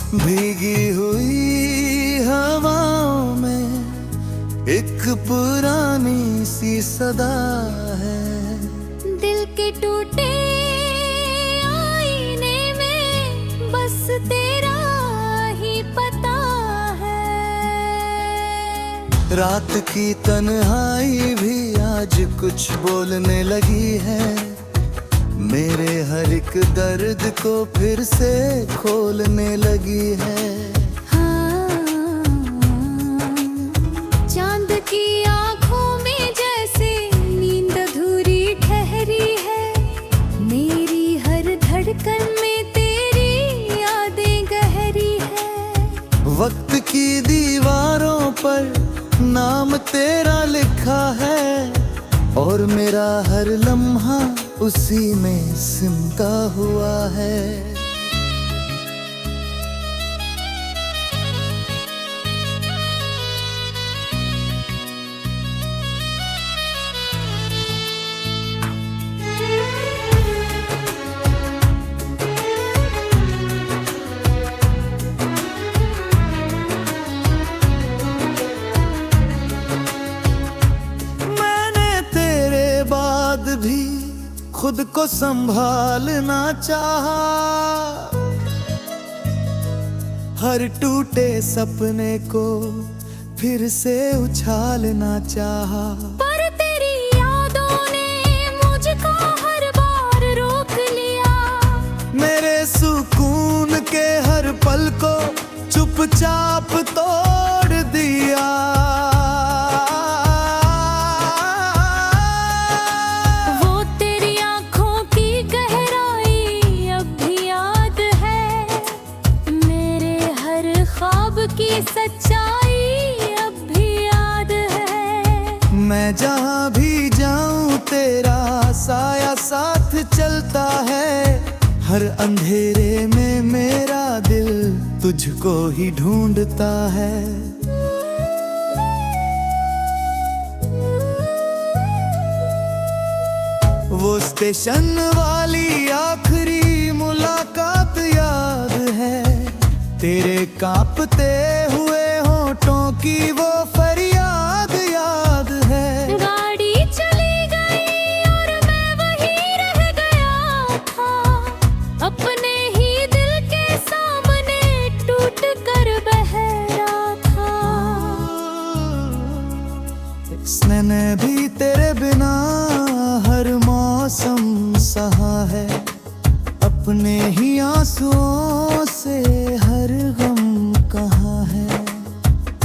भीगी हुई हवाओं में एक पुरानी सी सदा है। दिल के टूटे आईने में बस तेरा ही पता है। रात की तन्हाई भी आज कुछ बोलने लगी है। मेरे हर एक दर्द को फिर से खोलने लगी है। हाँ, चांद की आंखों में जैसे नींद अधूरी ठहरी है। मेरी हर धड़कन में तेरी यादें गहरी है। वक्त की दीवारों पर नाम तेरा लिखा है और मेरा हर लम्हा उसी में सिमटा हुआ है। भी खुद को संभालना चाहा, हर टूटे सपने को फिर से उछालना चाहा। पर तेरी यादों ने मुझको हर बार रोक लिया। मेरे सुकून के हर पल को चुपचाप तोड़ दिया। की सच्चाई अब भी याद है। मैं जहाँ भी जाऊँ तेरा साया साथ चलता है। हर अंधेरे में मेरा दिल तुझको ही ढूंढता है। वो स्टेशन वाली आखिरी मुलाकात याद है। तेरे कांपते हुए होठों की वो फरियाद याद है। गाड़ी चली गई और मैं वहीं रह गया था। अपने ही दिल के सामने टूट कर बह रहा था। मैंने भी तेरे बिना हर मौसम सहा है। अपने ही आंसुओं से हर गम कहाँ है।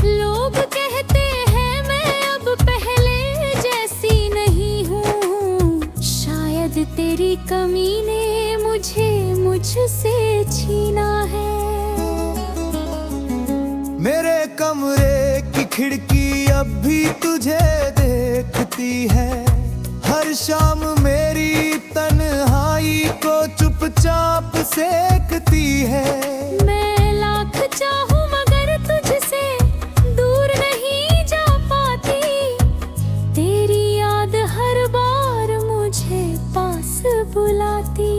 लोग कहते हैं मैं अब पहले जैसी नहीं हूँ। शायद तेरी कमी ने मुझे मुझसे छीना है। मेरे कमरे की खिड़की अब भी तुझे देखती है। हर शाम मेरी तन्हाई को चुपचाप सेकती है। मैं लाख चाहूं मगर तुझसे दूर नहीं जा पाती। तेरी याद हर बार मुझे पास बुलाती।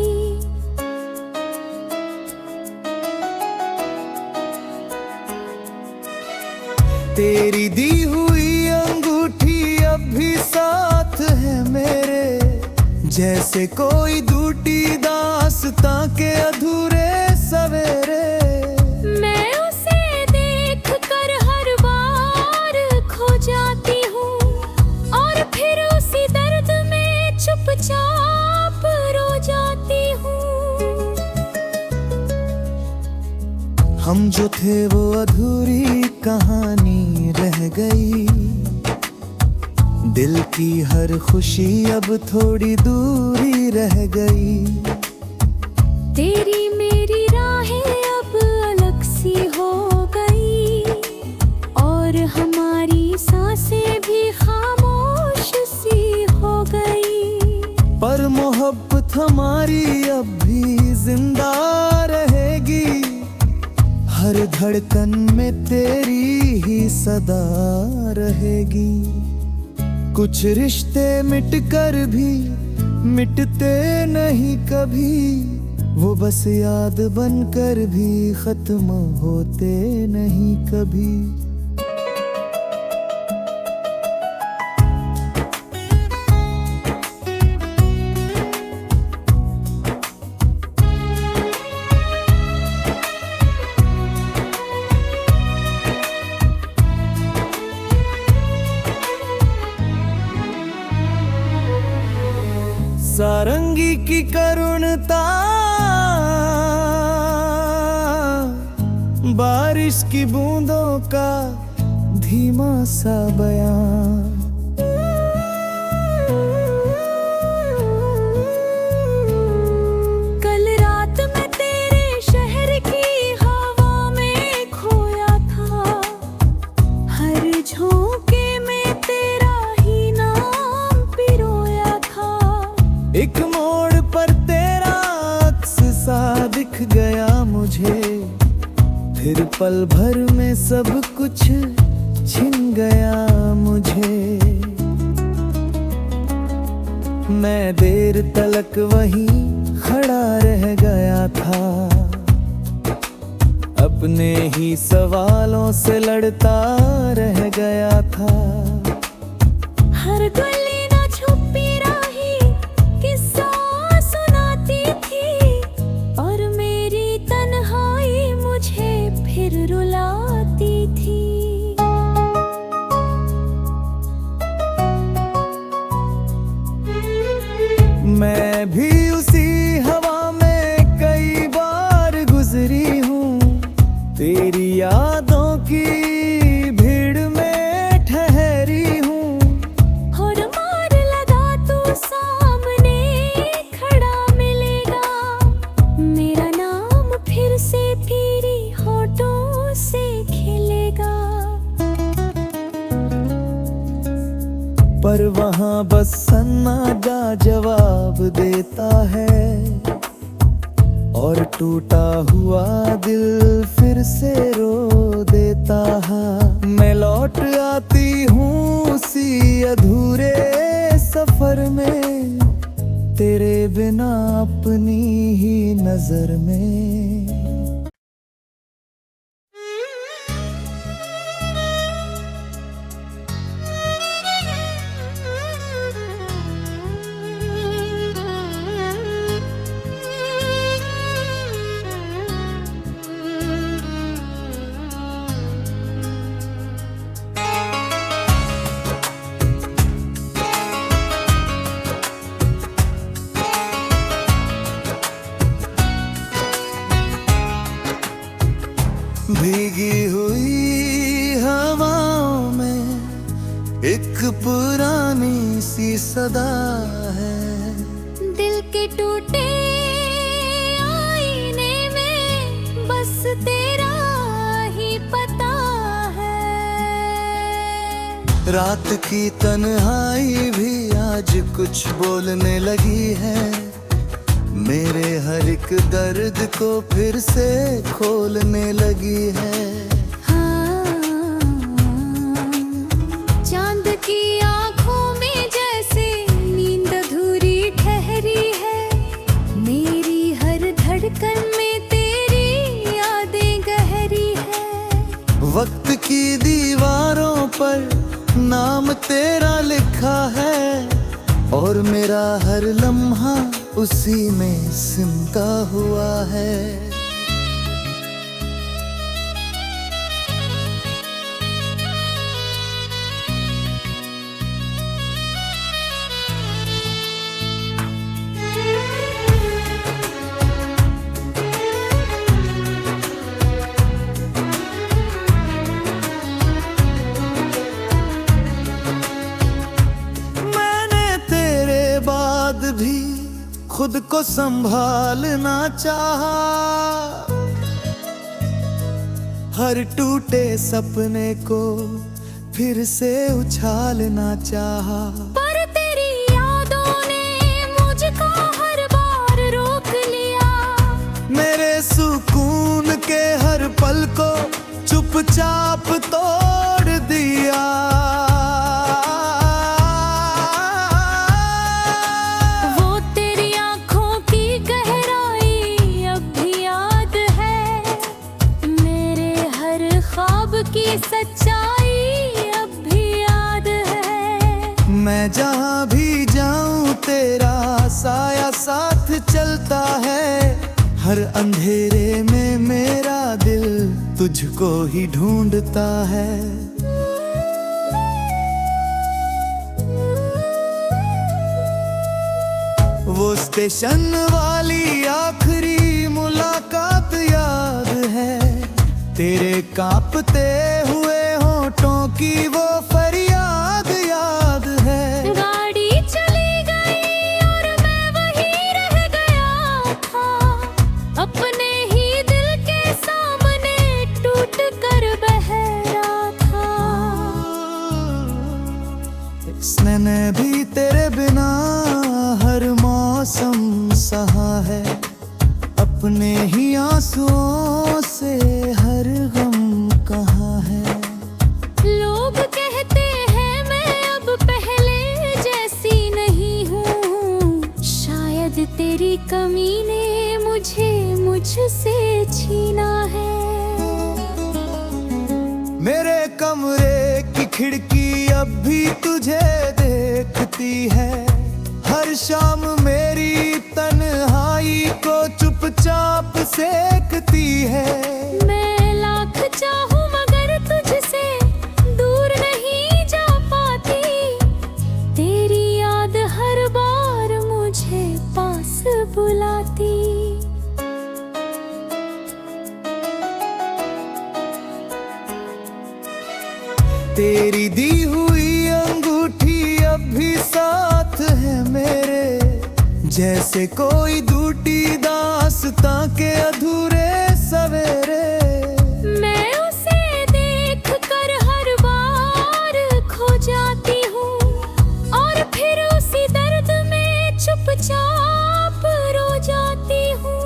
तेरी दी हुई अंगूठी अब भी साथ है मेरे। जैसे कोई दूटी दास्तां के अधूरे सवेरे। मैं उसे देख कर हर बार खो जाती हूँ और फिर उसी दर्द में चुपचाप रो जाती हूँ। हम जो थे वो अधूरी कहानी रह गई। दिल की हर खुशी अब थोड़ी दूरी रह गई। तेरी मेरी राहें अब अलग सी हो गई और हमारी सांसें भी खामोश सी हो गई। पर मोहब्बत हमारी अब भी जिंदा रहेगी। हर धड़कन में तेरी ही सदा रहेगी। कुछ रिश्ते मिट कर भी मिटते नहीं कभी। वो बस याद बनकर भी खत्म होते नहीं कभी। सारंगी की करुणता, बारिश की बूंदों का धीमा सा बयान, कल रात मैं तेरे शहर की हवा में खोया था, हर झोंके में तेरा ही नाम पिरोया था। एक मोड़ पर तेरा अक्स सा दिख गया मुझे, फिर पल भर में सब कुछ छिन गया मुझे। मैं देर तलक वहीं खड़ा रह गया था, अपने ही सवालों से लड़ता रह गया था। हर गली ना छुपी राही किस्सा सुनाती थी, और मेरी तन्हाई मुझे फिर रुलाती थी। मैं भी उसी हवा में कई बार गुजरी हूँ, तेरी यादों की भीड़ में ठहरी हूँ। और मार लगा तू सामने खड़ा मिलेगा, मेरा नाम फिर से तेरी होठों से खिलेगा। पर वहाँ बस सन्नाटा जवाब देता है, और टूटा हुआ दिल फिर से रो देता है। मैं लौट आती हूँ उसी अधूरे सफर में, तेरे बिना अपनी ही नजर में। भीगी हुई हवाओं में एक पुरानी सी सदा है, दिल के टूटे आईने में बस तेरा ही पता है। रात की तन्हाई भी आज कुछ बोलने लगी है, मेरे हर एक दर्द को फिर से खोलने लगी है। हाँ, चांद की आंखों में जैसे नींद अधूरी ठहरी है, मेरी हर धड़कन में तेरी यादें गहरी है। वक्त की दीवारों पर नाम तेरा लिखा है, और मेरा हर लम्हा उसी में सिमटा हुआ है। भी खुद को संभालना चाहा, हर टूटे सपने को फिर से उछालना चाहा। पर तेरी यादों ने मुझको हर बार रोक लिया, मेरे सुकून के हर पल को चुपचाप तोड़ दिया। वो तेरी आंखों की गहराई की सच्चाई अब भी याद है। मैं जहाँ भी जाऊँ तेरा साया साथ चलता है। हर अंधेरे में मेरा दिल तुझको ही ढूंढता है। वो स्टेशन वाली आखिरी मुलाकात याद है। तेरे कांपते हुए होठों की वो फरियाद याद है। गाड़ी चली गई और मैं वहीं रह गया था, अपने ही दिल के सामने टूट कर बह रहा था। मैंने भी तेरे बिना हर मौसम सहा है। अपने ही आंसुओं से हर गम कहा है। लोग कहते हैं मैं अब पहले जैसी नहीं हूँ, शायद तेरी कमी ने मुझे मुझसे छीना है। मेरे कमरे की खिड़की अब भी तुझे देखती है। हर शाम मेरी तन्हाई को चुपचाप सेकती है। मैं लाख चाहूं मगर तुझसे दूर नहीं जा पाती। तेरी याद हर बार मुझे पास बुलाती। तेरी दी हुई अंगूठी अब भी साथ है मेरे। जैसे कोई दूटी दास्तां के अधूरे सवेरे। मैं उसे देख कर हर बार खो जाती हूँ और फिर उसी दर्द में चुपचाप रो जाती हूँ।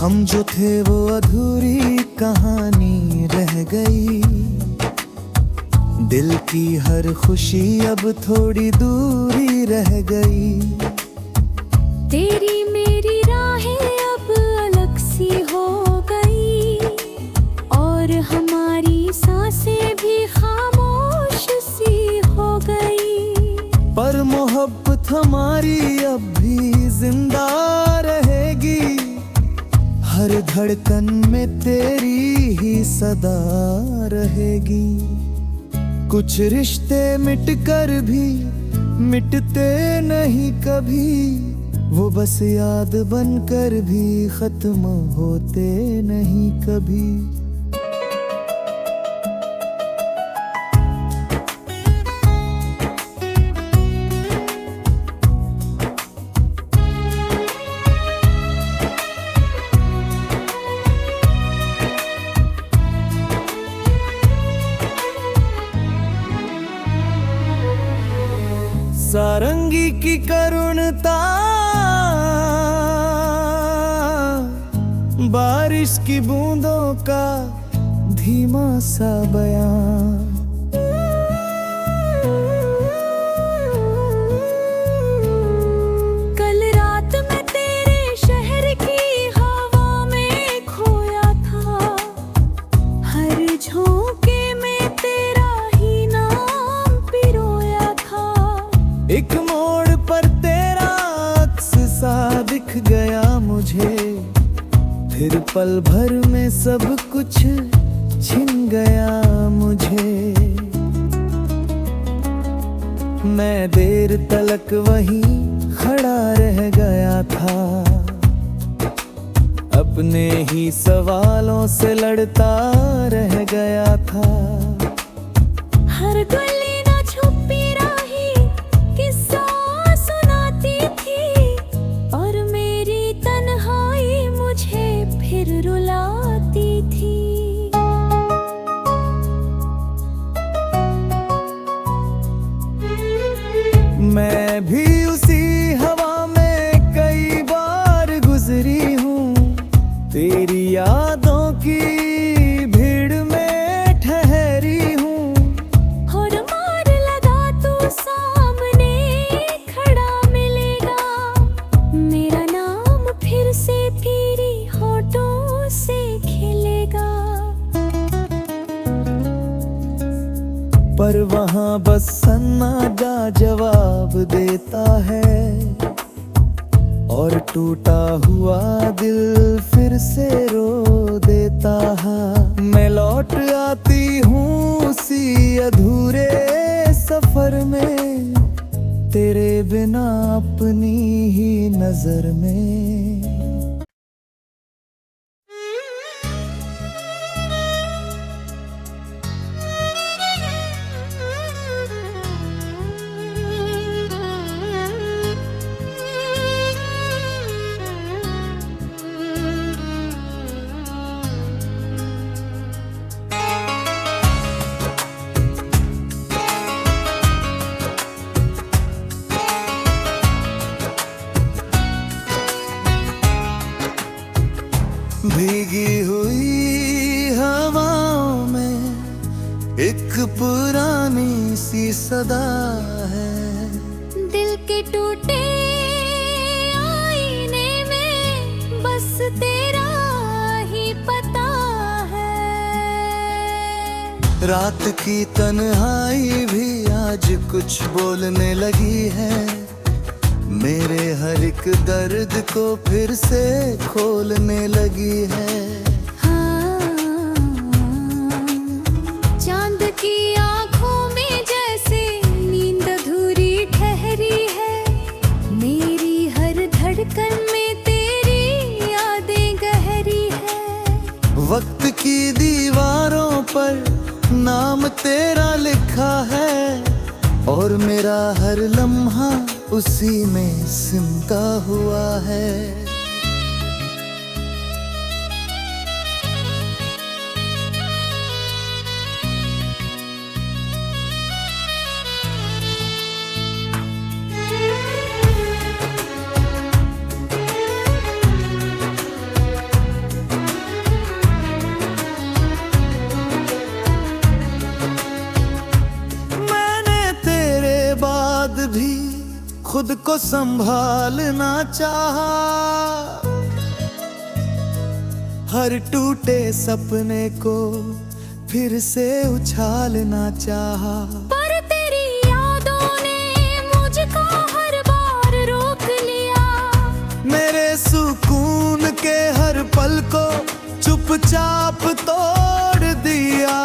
हम जो थे वो अधूरी कहानी रह गई। दिल की हर खुशी अब थोड़ी दूरी रह गई। तेरी मेरी राहें अब अलग सी हो गई और हमारी सांसें भी खामोश सी हो गई। पर मोहब्बत हमारी अब भी जिंदा रहेगी। हर धड़कन में तेरी ही सदा रहेगी। कुछ रिश्ते मिट कर भी मिटते नहीं कभी। वो बस याद बनकर भी खत्म होते नहीं कभी। सारंगी की करुणता, बारिश की बूंदों का धीमा सा बयान। कल रात में तेरे शहर की हवा में खोया था। हर झोंके में तेरा ही नाम पिरोया था। एक मोड़ पर तेरा अक्स सा दिख गया मुझे। फिर पल भर में सब कुछ छिन गया मुझे। मैं देर तलक वहीं खड़ा रह गया था। अपने ही सवालों से लड़ता रह गया था। हर गली ना छुपी राही किस्सा सुनाती थी और मेरी तन्हाई मुझे फिर रुलाती थी। मैं भी उसी हवा में कई बार गुजरी हूँ। तेरी यादों की भीड़ में ठहरी हूँ। और मार लगा तू सामने खड़ा मिलेगा। मेरा नाम फिर से तेरी होठों से खिलेगा। और वहाँ बस सन्नाटा जवाब देता है, और टूटा हुआ दिल फिर से रो देता है। मैं लौट आती हूँ उसी अधूरे सफर में, तेरे बिना अपनी ही नजर में। भीगी हुई हवाओं में एक पुरानी सी सदा है, दिल के टूटे आईने में बस तेरा ही पता है। रात की तन्हाई भी आज कुछ बोलने लगी है, मेरे हर एक दर्द को फिर से खोलने लगी है। हाँ, चांद की आंखों में जैसे नींद अधूरी ठहरी है, मेरी हर धड़कन में तेरी यादें गहरी है। वक्त की दीवारों पर नाम तेरा लिखा है, और मेरा हर लम्हा उसी में सिमटा हुआ है। भी खुद को संभालना चाहा, हर टूटे सपने को फिर से उछालना चाहा। पर तेरी यादों ने मुझको हर बार रोक लिया, मेरे सुकून के हर पल को चुपचाप तोड़ दिया।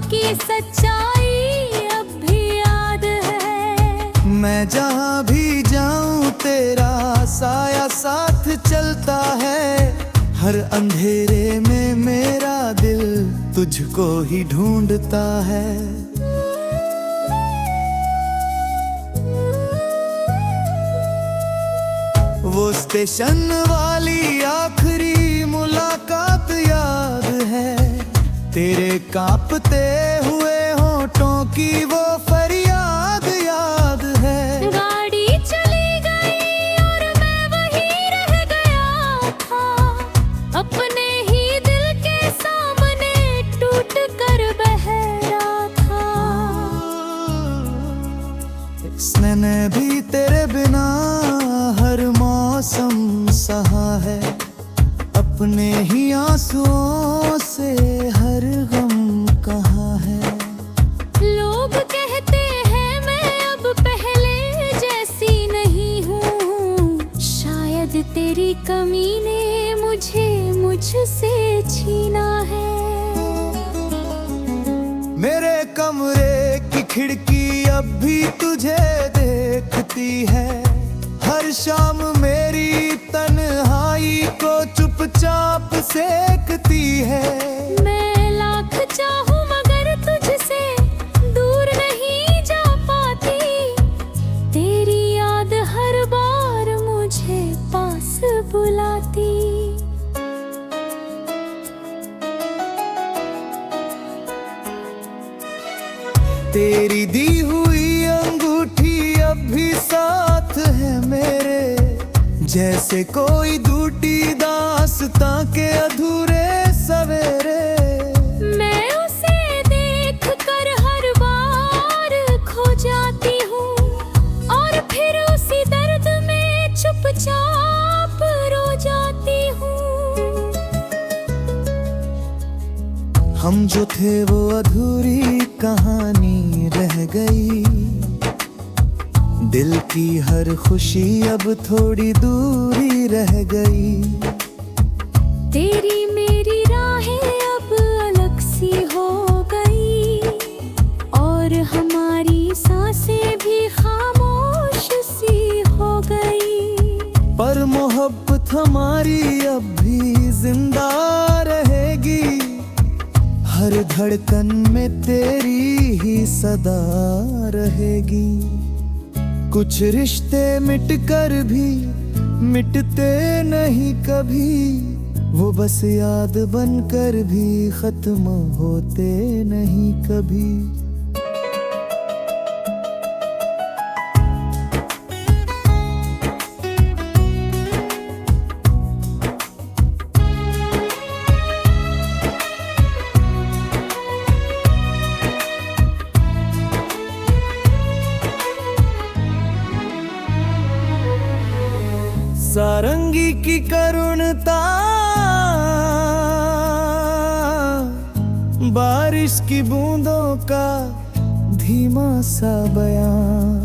की सच्चाई अब भी याद है। मैं जहाँ भी जाऊँ तेरा साया साथ चलता है, हर अंधेरे में मेरा दिल तुझको ही ढूंढता है। वो स्टेशन वाली आखिरी मुलाकात याद है, तेरे कांपते हुए होठों की वो फरियाद याद है। गाड़ी चली गई और मैं वहीं रह गया था, अपने ही दिल के सामने टूट कर बह रहा था। मैंने भी तेरे बिना हर मौसम सहा है, अपने ही आंसुओं से हर गम कहाँ है। लोग कहते हैं मैं अब पहले जैसी नहीं हूँ, शायद तेरी कमी ने मुझे मुझसे छीना है। मेरे कमरे की खिड़की अब भी तुझे देखती है, हर शाम मेरी तन्हाई को चुपचाप सेकती है। मैं लाख चाहूं मगर तुझसे दूर नहीं जा पाती, तेरी याद हर बार मुझे पास बुलाती। तेरी दी हुई अंगूठी अब भी साथ है मेरे, जैसे कोई दूटी दास्तां के अधूरे सवेरे। मैं उसे देख कर हर बार खो जाती हूँ हम जो थे वो अधूरी कहानी रह गई। दिल की हर खुशी अब थोड़ी दूरी रह गई। तेरी मेरी राहें अब अलग सी हो गई और हमारी सांसें भी खामोश सी हो गई। पर मोहब्बत हमारी अब भी जिंदा रहेगी। हर धड़कन में तेरी ही सदा रहेगी। कुछ रिश्ते मिट कर भी मिटते नहीं कभी। वो बस याद बनकर भी खत्म होते नहीं कभी। सारंगी की करुणता, बारिश की बूंदों का धीमा सा बयान।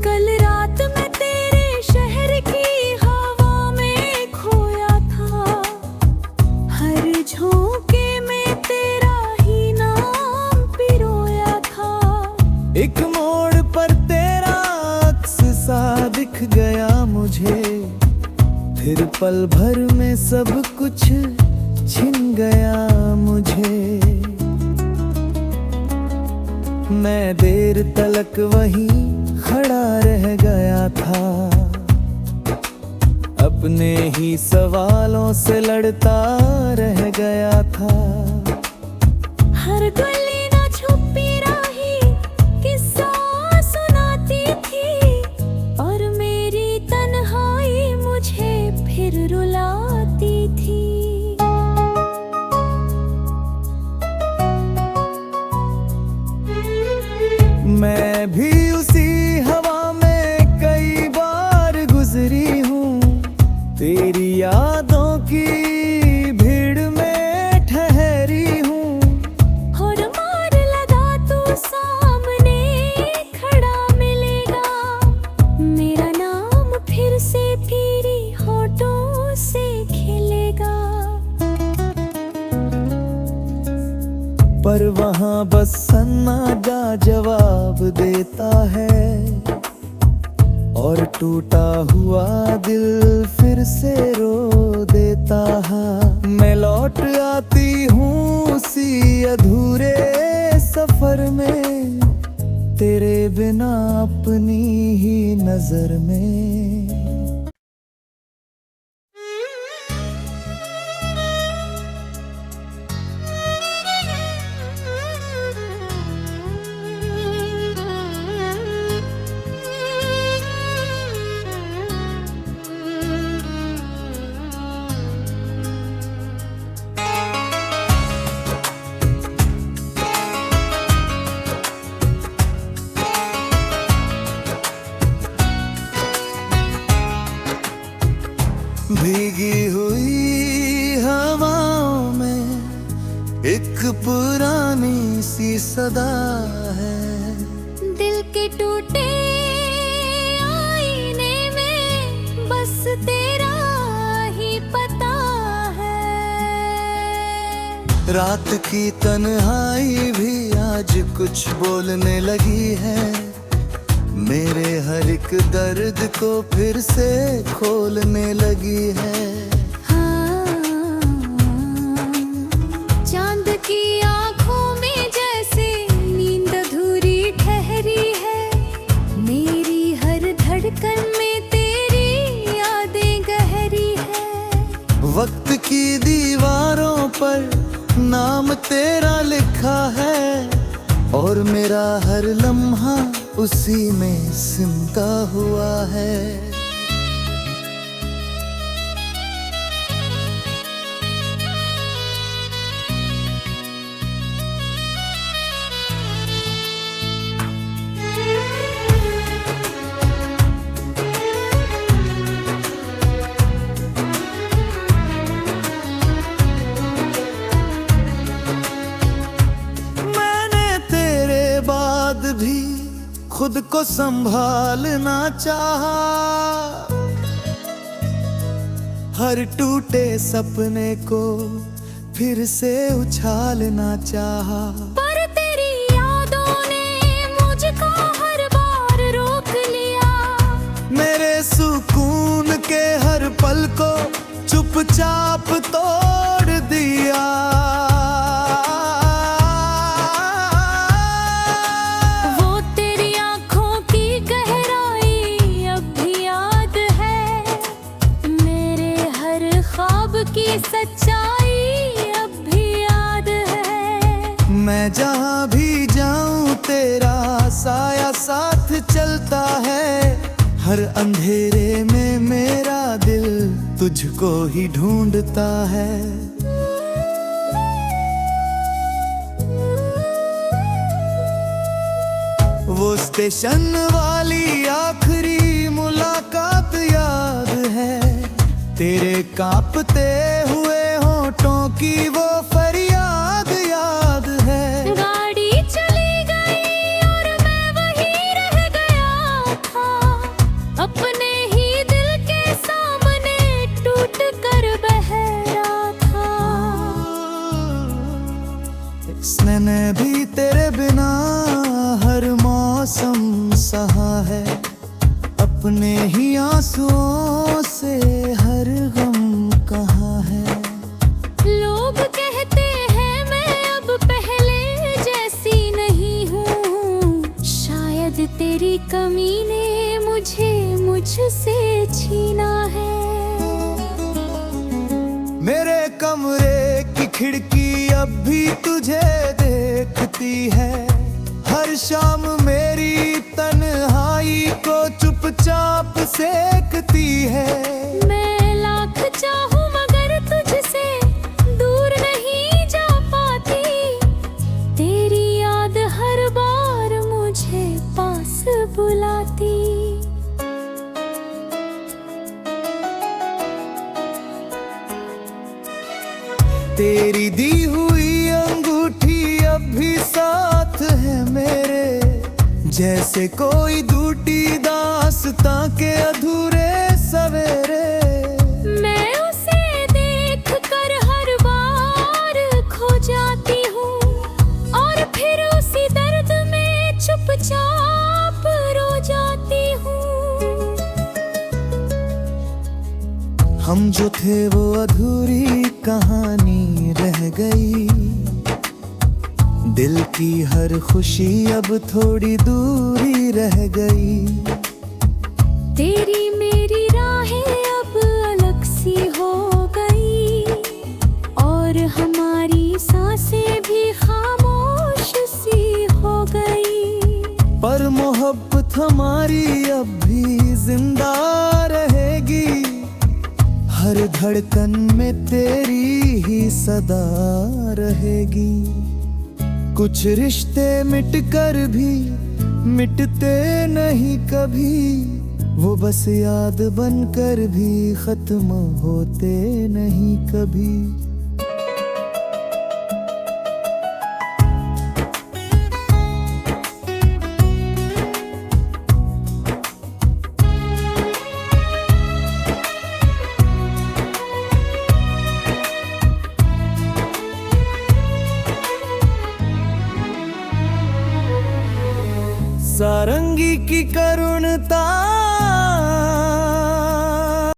कल रात में तेरे शहर की हवा में खोया था। हर झोंके में तेरा ही नाम पिरोया था। एक मोड़ पर तेरा अक्स सा दिख गया मुझे। फिर पल भर में सब कुछ छिन गया मुझे। मैं देर तलक वहीं खड़ा रह गया था। अपने ही सवालों से लड़ता रह गया था। हर गली ना छुपी राही किस्सा सुनाती थी और मेरी तन्हाई मुझे फिर रुलाती थी। मैं भी उसी हवा में कई बार गुजरी हूँ। तेरी यादों की भीड़ में ठहरी हूँ। और मार लगा तू सामने खड़ा मिलेगा। मेरा नाम फिर से तेरी होठों से खिलेगा। पर वहाँ बस सन्नाटा जवाब देता है और टूटा हुआ दिल फिर से रो देता है। मैं लौट आती हूँ उसी अधूरे सफर में। तेरे बिना अपनी ही नजर में। भीगी हुई हवाओं में एक पुरानी सी सदा है। दिल के टूटे आईने में बस तेरा ही पता है। रात की तन्हाई भी आज कुछ बोलने लगी है। मेरे हर एक दर्द को फिर से खोलने लगी है। हाँ, चांद की आंखों में जैसे नींद अधूरी ठहरी है। मेरी हर धड़कन में तेरी यादें गहरी है। वक्त की दीवारों पर नाम तेरा लिखा है और मेरा हर लम्हा उसी में सिमटा हुआ है। खुद को संभालना चाहा, हर टूटे सपने को फिर से उछालना चाहा। पर तेरी यादों ने मुझको हर बार रोक लिया, मेरे सुकून के हर पल को चुपचाप तोड़ दिया। वो तेरी आंखों की गहराई अब भी याद है, मेरे हर ख्वाब की सच्चाई अब भी याद है। मैं जहाँ भी जाऊँ तेरा साया साथ चलता है, हर अंधेरे में मेरा दिल तुझको ही ढूंढता है। वो स्टेशन वाली आखिरी मुलाकात याद है, तेरे कांपते हुए होठों की वो फरियाद याद है। गाड़ी चली गई और मैं वहीं रह गया था, अपने ही दिल के सामने टूट कर बह रहा था। मैंने भी तेरे बिना हर मौसम सहा है, अपने ही आंसुओं से हर गम कहा है। लोग कहते हैं मैं अब पहले जैसी नहीं हूँ, शायद तेरी कमी ने मुझे मुझसे छीना है। मेरे कमरे की खिड़की अब भी तुझे देखती है, हर शाम मेरी तन्हाई को चुपचाप सेकती है। मैं लाख चाहूं मगर तुझसे दूर नहीं जा पाती, तेरी याद हर बार मुझे पास बुलाती। तेरी दी हुई अंगूठी अब भी साथ है मेरे, जैसे कोई दूटी दास्तां के अधूरे सवेरे। मैं उसे देख कर हर बार खो जाती हूँ, और फिर उसी दर्द में चुपचाप रो जाती हूँ। हम जो थे वो अधूरी कहानी रह गई, दिल की हर खुशी अब थोड़ी दूरी रह गई। तेरी मेरी राहें अब अलग सी हो गई, और हमारी सांसें भी खामोश सी हो गई। पर मोहब्बत हमारी अब भी जिंदा रहेगी, हर धड़कन में तेरी ही सदा रहेगी। कुछ रिश्ते मिट कर भी मिटते नहीं कभी, वो बस याद बनकर भी खत्म होते नहीं कभी। सारंगी की करुणता